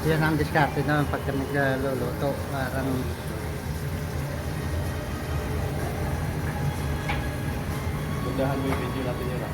Yan ang diskarte naman pagka nagluluto. Parang Pundahan mo yung video natin yun, ah.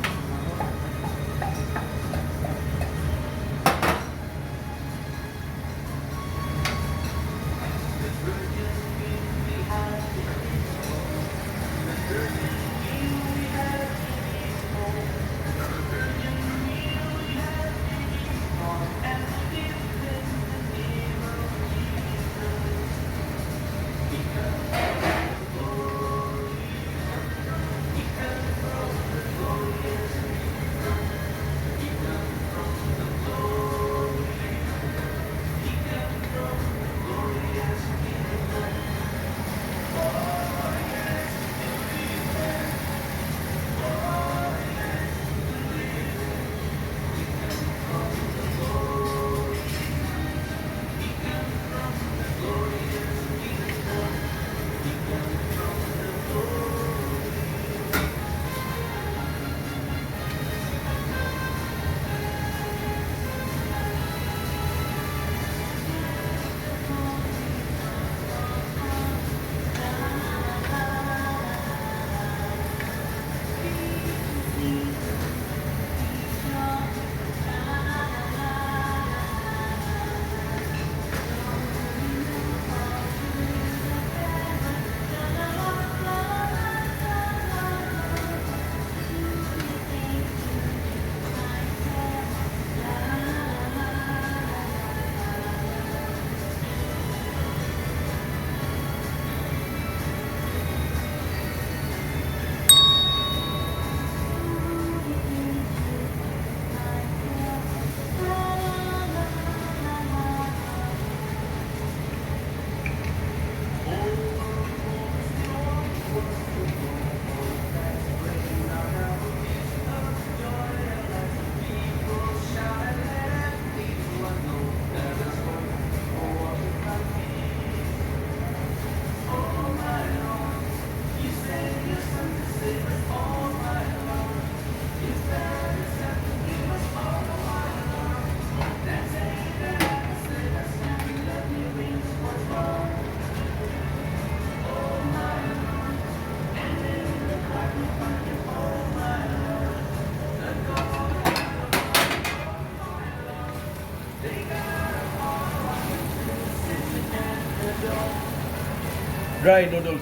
Dry noodles.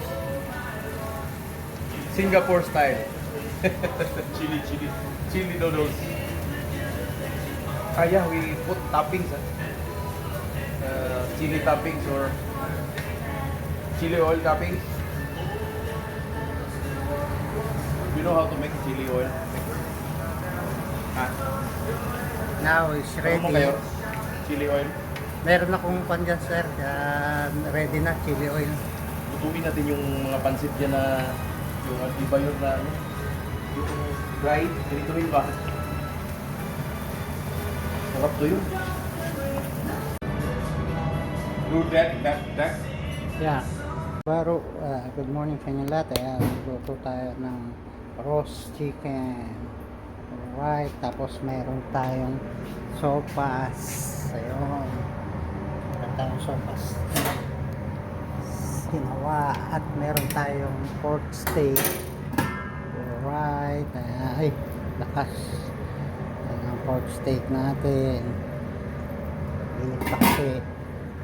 Singapore style. Chili noodles. Yeah, we put toppings. Chili toppings or chili oil toppings. You know how to make chili oil? now is Ano mo kayo? ready. Chili oil. Meron akong pan dyan, sir. Ready na, chili oil. Lutuin natin yung mga pansit dyan na yung iba yun na ano, yung dried, ganituin ba? Sarap to yun. Do that. Yeah. Baro, good morning sa inyo lahat. Luto tayo ng roast chicken. Alright, tapos meron tayong sopas. Ayun. Meron tayong sopas. Ginawa. At meron tayong pork steak. Alright. Ay, lakas. Ayan ang pork steak natin. Ilipake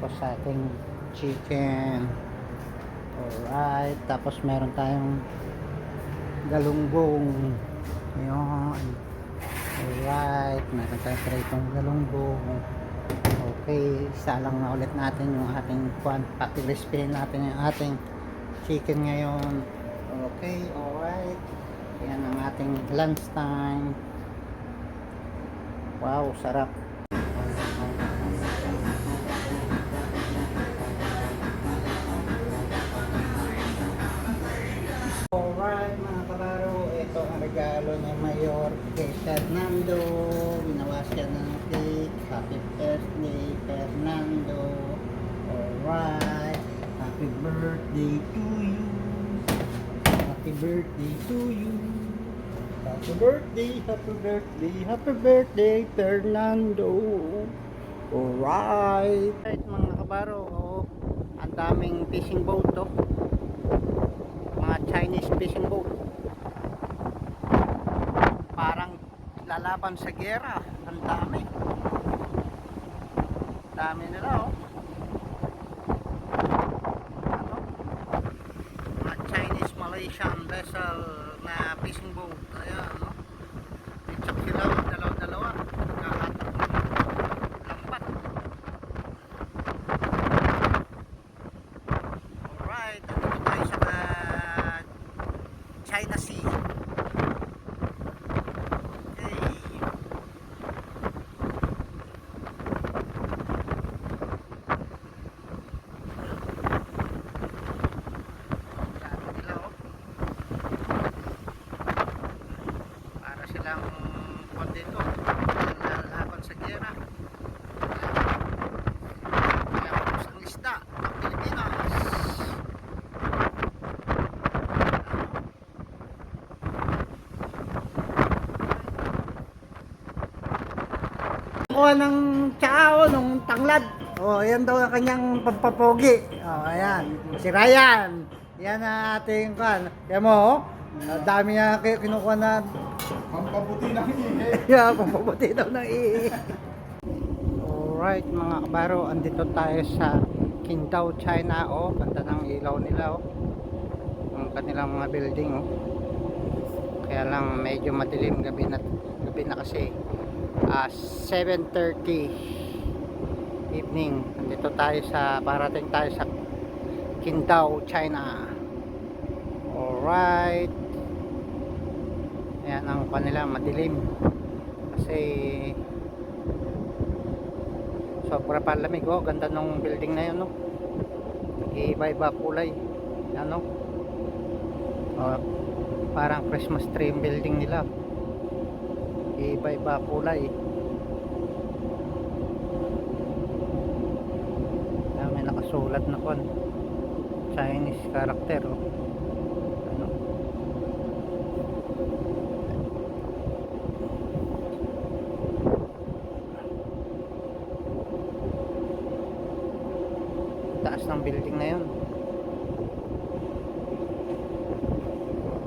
po sa ating chicken. Alright. Tapos meron tayong galunggong. Ayun. Alright. Meron tayong pritong galunggong. Okay. Isa lang na ulit natin yung ating pati-crispy natin yung ating chicken ngayon. Okay. Alright. Yan ang ating lunch time. Wow. Sarap. Alright mga kabaro, ito ang regalo ni Mayor kay Fernando. Ginawa siya ng cake. Happy birthday Fernando. Alright, happy birthday to you. Happy birthday to you. Happy birthday, happy birthday, happy birthday Fernando. Alright. Right, mga kabaro, oh, ang daming fishing boat to. Mga Chinese fishing boat. Parang lalaban sa gera. Ang dami. Dami nila, oh. Ano? Mga Chinese Malaysian vessel na fishing boat. Ayan, no? Itsak sila, dalaw-dalawa. Lahat. Lambat. Alright, nandito tayo sa China Sea. Okay. Dami nila, oh. Para silang kondito. Lalaban sa gera. Kaya ang isda ng Pilipinas. Kuha ng tsao, nung tanglad. Oh, yan daw ang kanyang pampapogi. Oh, ayan. Si Ryan. Yan ang ating kan. Kaya mo, oh. Dami niya kinukuha na. Pampabuti ng ihi. Yeah, pampabuti daw ng ihi. Alright, mga kabaro. Andito tayo sa Qingdao, China. Oh, ganda ng ilaw nila. Oh. Ang kanilang mga building. Oh. Kaya lang medyo madilim. Gabi na kasi. 7:30 evening. Dito tayo parating tayo sa Qingdao, China. Alright. Ayan ang kanila, madilim. Kasi sobra pa lamig. Oh, ganda ng building na yun, no? Nag-iiba-iba kulay. Ano? Oh, parang Christmas tree yung building nila. Iba-iba kulay. May nakasulat na kon Chinese character, oh. Ano? Taas ng building na yun.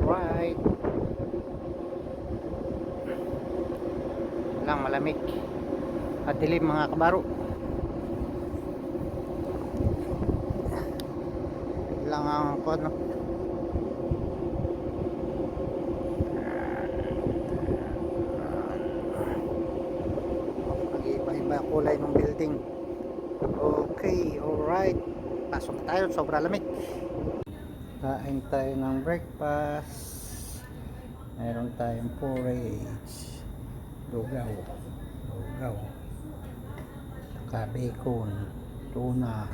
Right. Lang malamig at dilim, mga kabaro. Lang ang kono. Nag-iba-iba kulay ng building. Okay, alright. Pasok tayo, sobra lamig. Kain tayo ng breakfast. Meron tayong porridge, lugaw, saka bacon, tuna,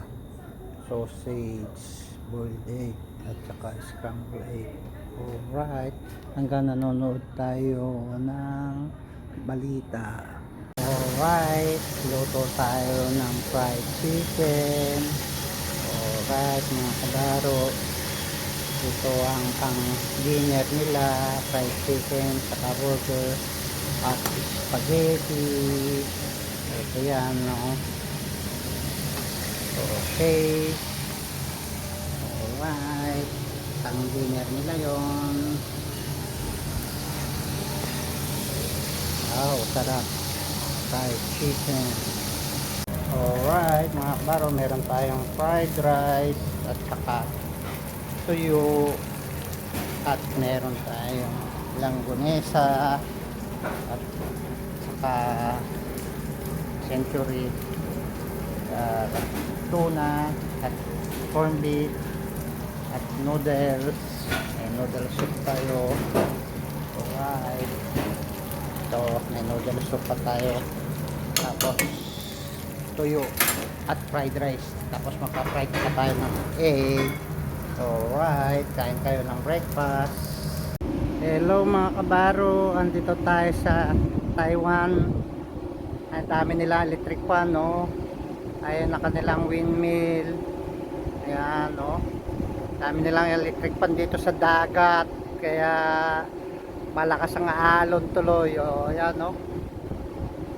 sausage, boiled egg, at saka scrambled egg. Alright, hanggang nanonood tayo ng balita. Alright, luto tayo ng fried chicken. Alright, mga kabaro, ito ang pang dinner nila, fried chicken, saka burger, at spaghetti. Ito yan, no? Okay. Alright, pang dinner nila yon. Wow, sarap. Fried chicken. Alright, mga kabaro, meron tayong fried rice at saka tuyo, at meron tayong langgonesa at saka century, tuna at corned beef at noodles. May noodle soup tayo. Alright, ito may noodle soup pa tayo, tapos tuyo at fried rice, tapos maka-fried pa tayo ng egg. Alright, kain kayo ng breakfast. Hello mga kabaro, andito tayo sa Taiwan. Ang dami nila electric fan, no? Ayun na kanilang windmill. Ayan, no? Dami nilang electric fan dito sa dagat. Kaya malakas ang alon tuloy. O, ayan, no?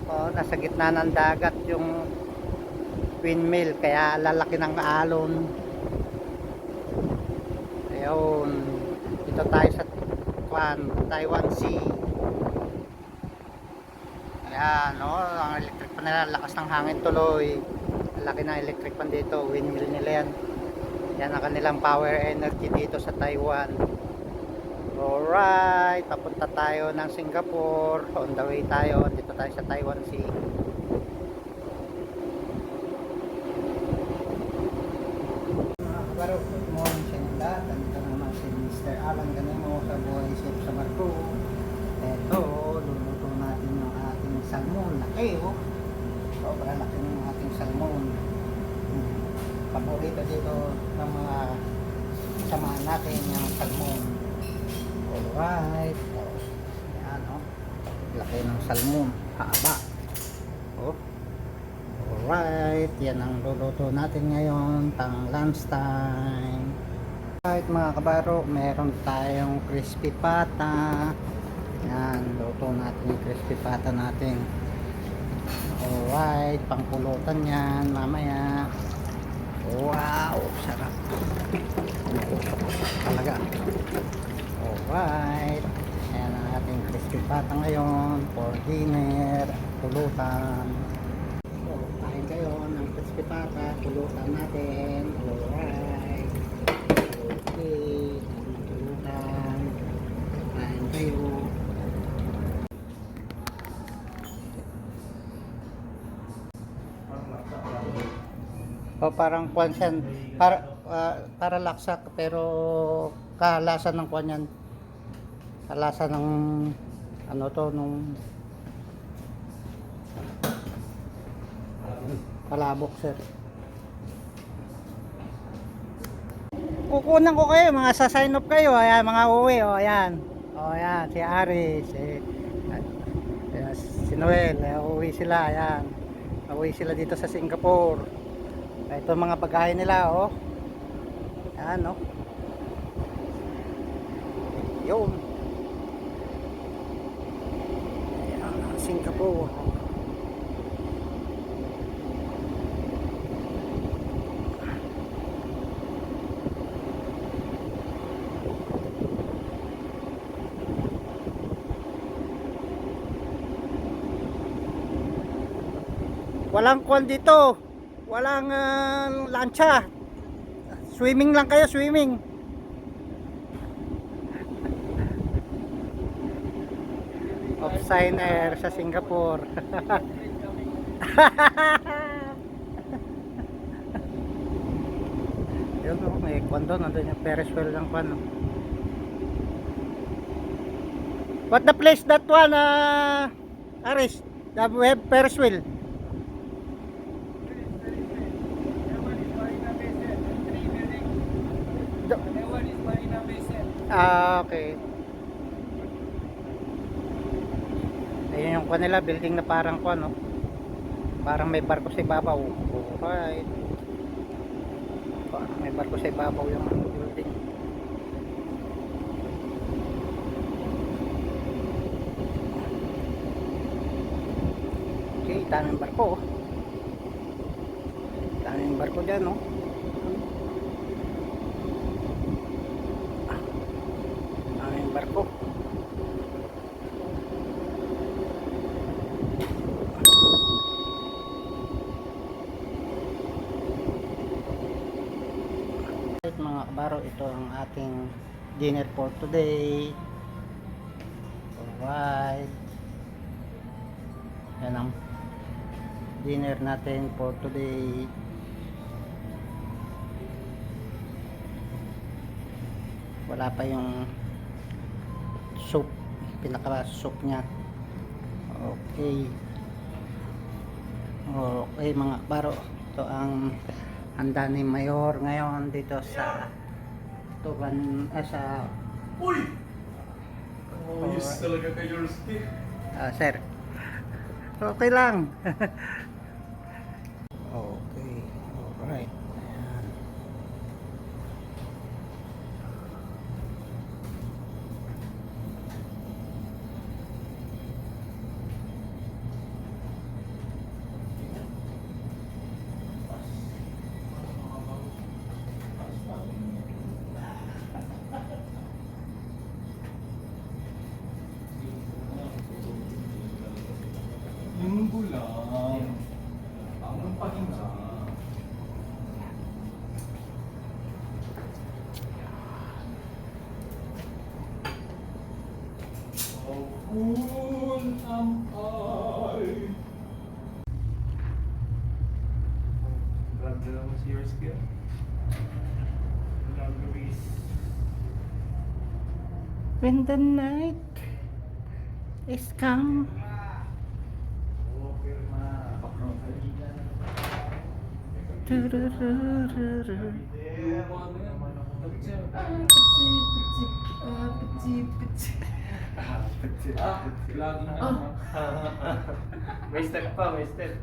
O, nasa gitna ng dagat yung windmill, kaya lalaki ng alon. Ayun, dito tayo sa Taiwan Sea. Ayan, no, ang electric pan nila, lakas ng hangin tuloy. Ang laki ng electric pan dito, windmill nila yan. Yan ang kanilang power energy dito sa Taiwan. Alright, papunta tayo ng Singapore. On the way tayo, dito tayo sa Taiwan Sea. Mga kabaro, good morning sa inyo lahat. Nandito naman si Mr. Alan Ganimo sa Buhay Ship sa Barko. Eto, luluto natin yung ating salmon. Laki, oh. Sobrang laki ng ating salmon. Paborito dito ng mga samahan natin yung salmon. Alright. Ayan, oh. Laki ng salmon. Haba. Oh. Alright. Yan ang luluto natin ngayon pang lunch time. Alright mga kabaro, meron tayong crispy pata. Yan, luto natin yung crispy pata natin. Alright, pangpulutan yan mamaya. Wow, sarap talaga. Alright, ayan ang ating crispy pata ngayon for dinner, pulutan. So, kain kayo ng crispy pata, pulutan natin. Alright, okay, pulutan, kain kayo. O parang kwan siya, para laksa pero kalasa ng kwan yan. Kalasa ng ano to nung palabok sir. Kukunan ko kayo, mga sa-sign up kayo, ayan mga uwi, o ayan. O ayan, si Aris, si Noel, uwi sila, ayan. Uwi sila dito sa Singapore. Ito mga bagahe nila, oh. Ayan, oh. Yun. Ayan, Singapore. Walang kwan dito. Walang lancha. Swimming lang kayo, swimming. Of signer sa Singapore. Yun, oh, may kwan doon. Nandun yung Ferris wheel ng kwan. Oh. What the place that one, Aris? The web Ferris wheel. Okay. Ayun yung kwan nila, building na parang kwan, no? Parang may barko sa ibabaw. Alright. Parang may barko sa ibabaw yung building. Okay, daming barko. Daming barko dyan, no? Barko. Mga kabaro, ito ang ating dinner for today. Alright, yan ang dinner natin for today. Wala pa yung soup, pinaka soup nya. Okay, okay mga kabaro, ito ang handa ni Mayor ngayon dito sa Tuban, sa Uy! Oh, yes talaga kayo, Steve. sir, okay lang. Okay, alright. Ayan. When the night is come. Tururururu. May step pa, may step.